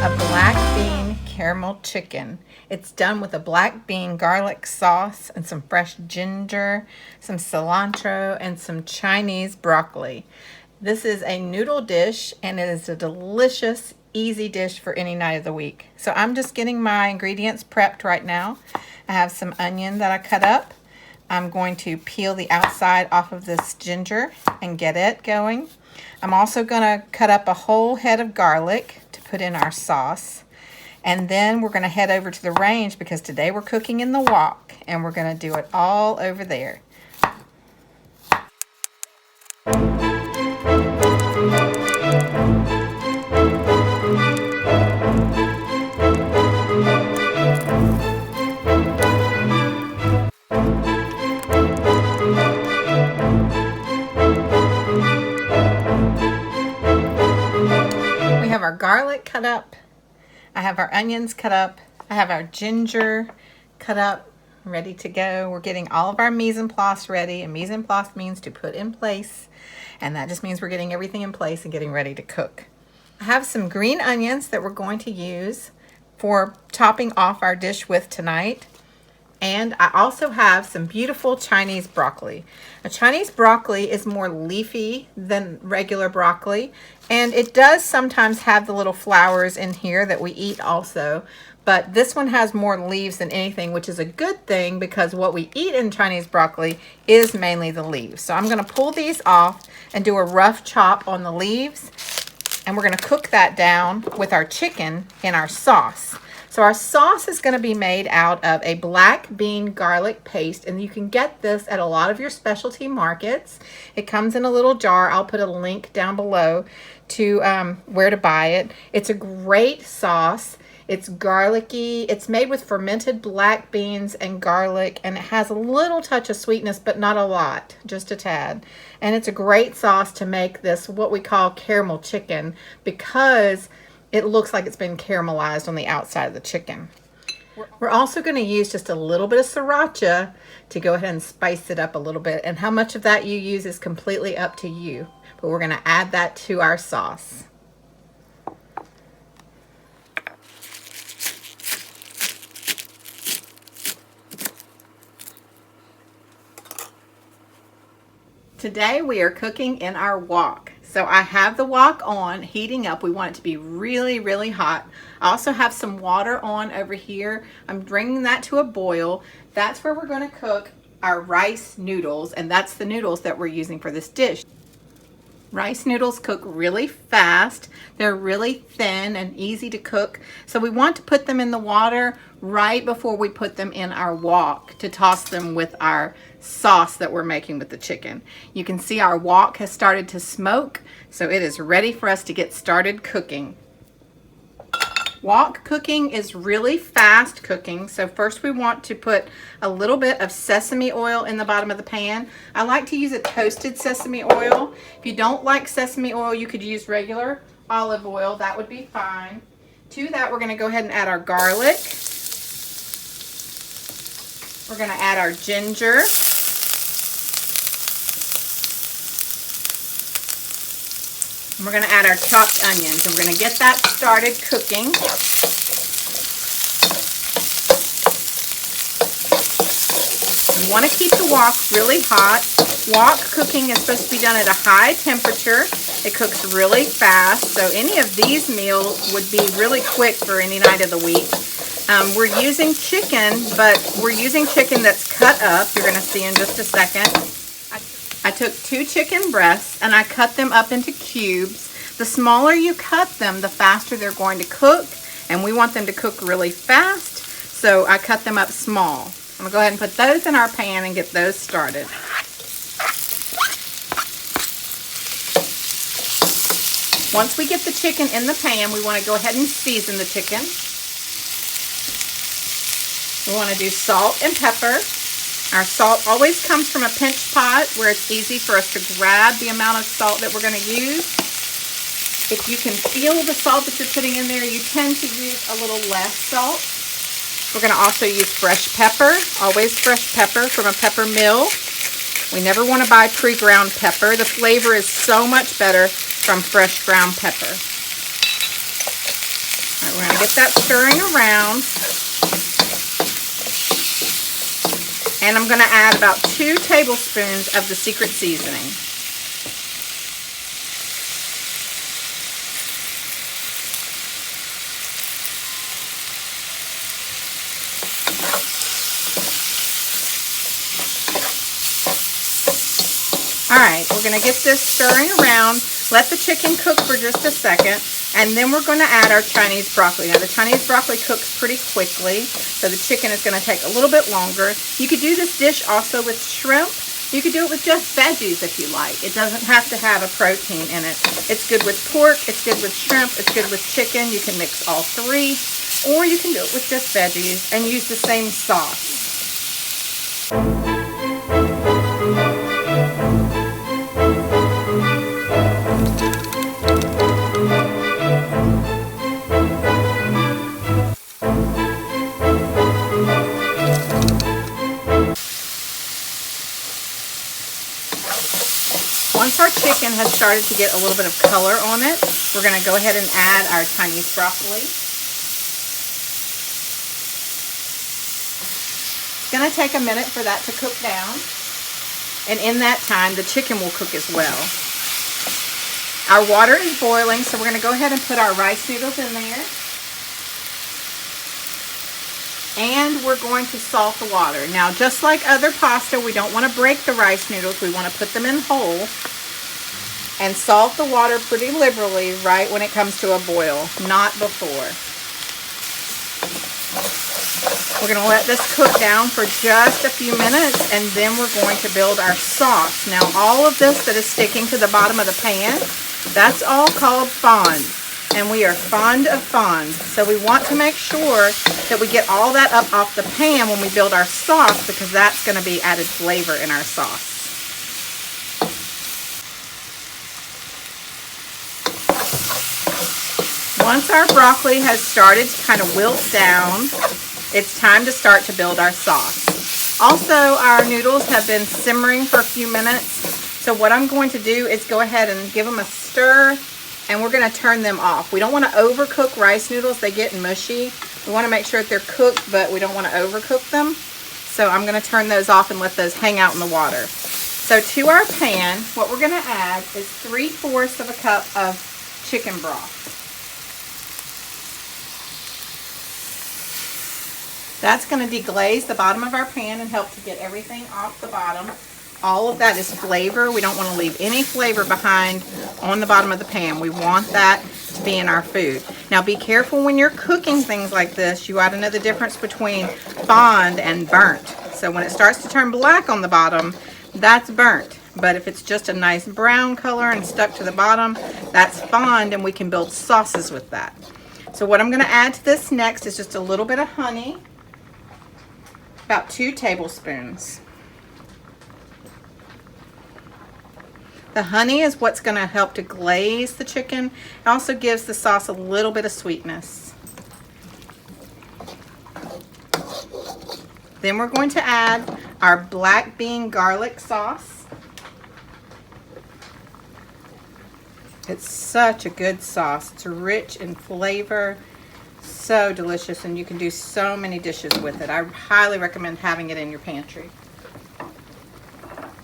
a black bean caramel chicken. It's done with a black bean garlic sauce and some fresh ginger, some cilantro, and some Chinese broccoli. This is a noodle dish and it is a delicious, easy dish for any night of the week. So I'm just getting my ingredients prepped right now. I have some onion that I cut up. I'm going to peel the outside off of this ginger and get it going. I'm also going to cut up a whole head of garlic to put in our sauce. And then we're going to head over to the range because today we're cooking in the wok and we're going to do it all over there. We have our garlic cut up. I have our onions cut up. I have our ginger cut up, ready to go. We're getting all of our mise en place ready. And mise en place means to put in place. And that just means we're getting everything in place and getting ready to cook. I have some green onions that we're going to use for topping off our dish with tonight. And I also have some beautiful Chinese broccoli. A Chinese broccoli is more leafy than regular broccoli, and it does sometimes have the little flowers in here that we eat also, but this one has more leaves than anything, which is a good thing because what we eat in Chinese broccoli is mainly the leaves. So I'm going to pull these off and do a rough chop on the leaves, and we're going to cook that down with our chicken in our sauce. So our sauce is going to be made out of a black bean garlic paste, and you can get this at a lot of your specialty markets. It comes in a little jar. I'll put a link down below to where to buy it. It's a great sauce. It's garlicky. It's made with fermented black beans and garlic, and it has a little touch of sweetness, but not a lot, just a tad. And it's a great sauce to make this what we call caramel chicken because it looks like it's been caramelized on the outside of the chicken. We're also going to use just a little bit of sriracha to go ahead and spice it up a little bit. And how much of that you use is completely up to you. But we're going to add that to our sauce. Today we are cooking in our wok. So I have the wok on, heating up. We want it to be really, really hot. I also have some water on over here. I'm bringing that to a boil. That's where we're going to cook our rice noodles, and that's the noodles that we're using for this dish. Rice noodles cook really fast. They're really thin and easy to cook. So we want to put them in the water right before we put them in our wok to toss them with our sauce that we're making with the chicken. You can see our wok has started to smoke, so it is ready for us to get started cooking. Wok cooking is really fast cooking. So first we want to put a little bit of sesame oil in the bottom of the pan. I like to use a toasted sesame oil. If you don't like sesame oil, you could use regular olive oil. That would be fine. To that, we're going to go ahead and add our garlic. We're going to add our ginger. And we're going to add our chopped onions, and we're going to get that started cooking. You want to keep the wok really hot. Wok cooking is supposed to be done at a high temperature. It cooks really fast, so any of these meals would be really quick for any night of the week. We're using chicken, but we're using chicken that's cut up. You're going to see in just a second. I took 2 chicken breasts and I cut them up into cubes. The smaller you cut them, the faster they're going to cook, and we want them to cook really fast, so I cut them up small. I'm going to go ahead and put those in our pan and get those started. Once we get the chicken in the pan, we want to go ahead and season the chicken. We want to do salt and pepper. Our salt always comes from a pinch pot where it's easy for us to grab the amount of salt that we're going to use. If you can feel the salt that you're putting in there, you tend to use a little less salt. We're going to also use fresh pepper, always fresh pepper from a pepper mill. We never want to buy pre-ground pepper. The flavor is so much better from fresh ground pepper. All right, we're We're going to get that stirring around. And I'm going to add about 2 tablespoons of the secret seasoning. Alright, we're going to get this stirring around, let the chicken cook for just a second, and then we're going to add our Chinese broccoli. Now the Chinese broccoli cooks pretty quickly, so the chicken is going to take a little bit longer. You could do this dish also with shrimp. You could do it with just veggies if you like. It doesn't have to have a protein in it. It's good with pork, it's good with shrimp, it's good with chicken. You can mix all 3, or you can do it with just veggies and use the same sauce. Once our chicken has started to get a little bit of color on it, we're going to go ahead and add our Chinese broccoli. It's going to take a minute for that to cook down, and in that time the chicken will cook as well. Our water is boiling, so we're going to go ahead and put our rice noodles in there. And we're going to salt the water. Now, just like other pasta, we don't want to break the rice noodles. We want to put them in whole and salt the water pretty liberally right when it comes to a boil, not before. We're going to let this cook down for just a few minutes, and then we're going to build our sauce. Now, all of this that is sticking to the bottom of the pan, that's all called fond. And we are fond of fond. So we want to make sure that we get all that up off the pan when we build our sauce, because that's going to be added flavor in our sauce. Once our broccoli has started to kind of wilt down, it's time to start to build our sauce. Also, our noodles have been simmering for a few minutes. So what I'm going to do is go ahead and give them a stir, and we're going to turn them off. We don't want to overcook rice noodles. They get mushy. We want to make sure that they're cooked, but we don't want to overcook them. So I'm going to turn those off and let those hang out in the water. So to our pan, what we're going to add is 3/4 of a cup of chicken broth. That's going to deglaze the bottom of our pan and help to get everything off the bottom. All of that is flavor. We don't want to leave any flavor behind on the bottom of the pan. We want that to be in our food. Now be careful when you're cooking things like this. You ought to know the difference between fond and burnt. So when it starts to turn black on the bottom, that's burnt. But if it's just a nice brown color and stuck to the bottom, that's fond, and we can build sauces with that. So what I'm going to add to this next is just a little bit of honey, about 2 tablespoons. The honey is what's going to help to glaze the chicken. It also gives the sauce a little bit of sweetness. Then we're going to add our black bean garlic sauce. It's such a good sauce. It's rich in flavor, so delicious, and you can do so many dishes with it. I highly recommend having it in your pantry.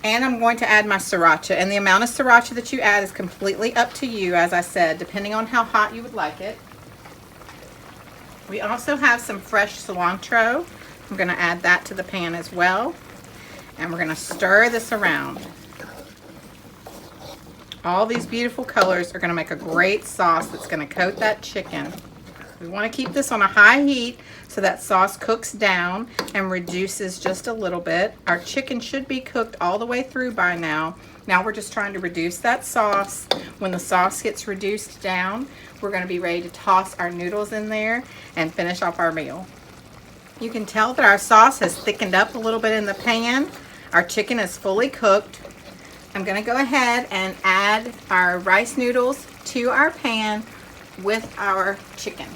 And I'm going to add my sriracha, and the amount of sriracha that you add is completely up to you, as I said, depending on how hot you would like it. We also have some fresh cilantro. I'm going to add that to the pan as well, and we're going to stir this around. All these beautiful colors are going to make a great sauce that's going to coat that chicken. We want to keep this on a high heat so that sauce cooks down and reduces just a little bit. Our chicken should be cooked all the way through by now. Now we're just trying to reduce that sauce. When the sauce gets reduced down, we're going to be ready to toss our noodles in there and finish off our meal. You can tell that our sauce has thickened up a little bit in the pan. Our chicken is fully cooked. I'm going to go ahead and add our rice noodles to our pan with our chicken.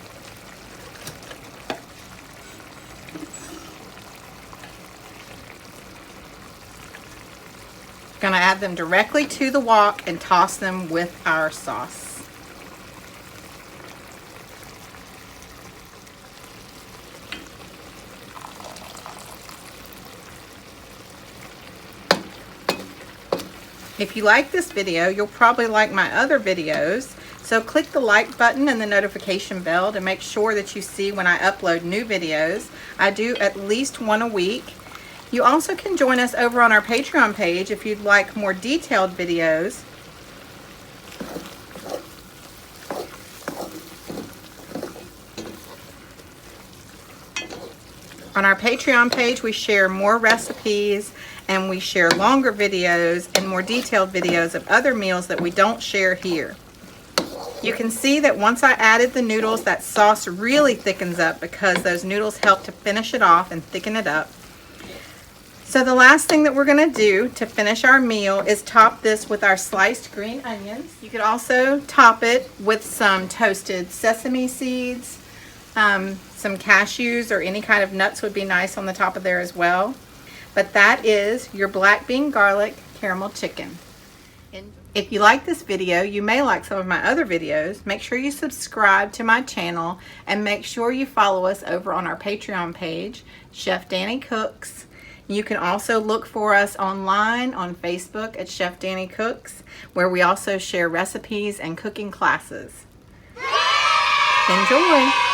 Going to add them directly to the wok and toss them with our sauce. If you like this video, you'll probably like my other videos. So click the like button and the notification bell to make sure that you see when I upload new videos. I do at least one a week. You also can join us over on our Patreon page if you'd like more detailed videos. On our Patreon page, we share more recipes and we share longer videos and more detailed videos of other meals that we don't share here. You can see that once I added the noodles, that sauce really thickens up because those noodles help to finish it off and thicken it up. So the last thing that we're going to do to finish our meal is top this with our sliced green onions. You could also top it with some toasted sesame seeds. Some cashews or any kind of nuts would be nice on the top of there as well. But that is your black bean garlic caramel chicken. If you like this video, you may like some of my other videos. Make sure you subscribe to my channel and make sure you follow us over on our Patreon page, Chef Danny Cooks. You can also look for us online on Facebook at Chef Danny Cooks, where we also share recipes and cooking classes. Enjoy!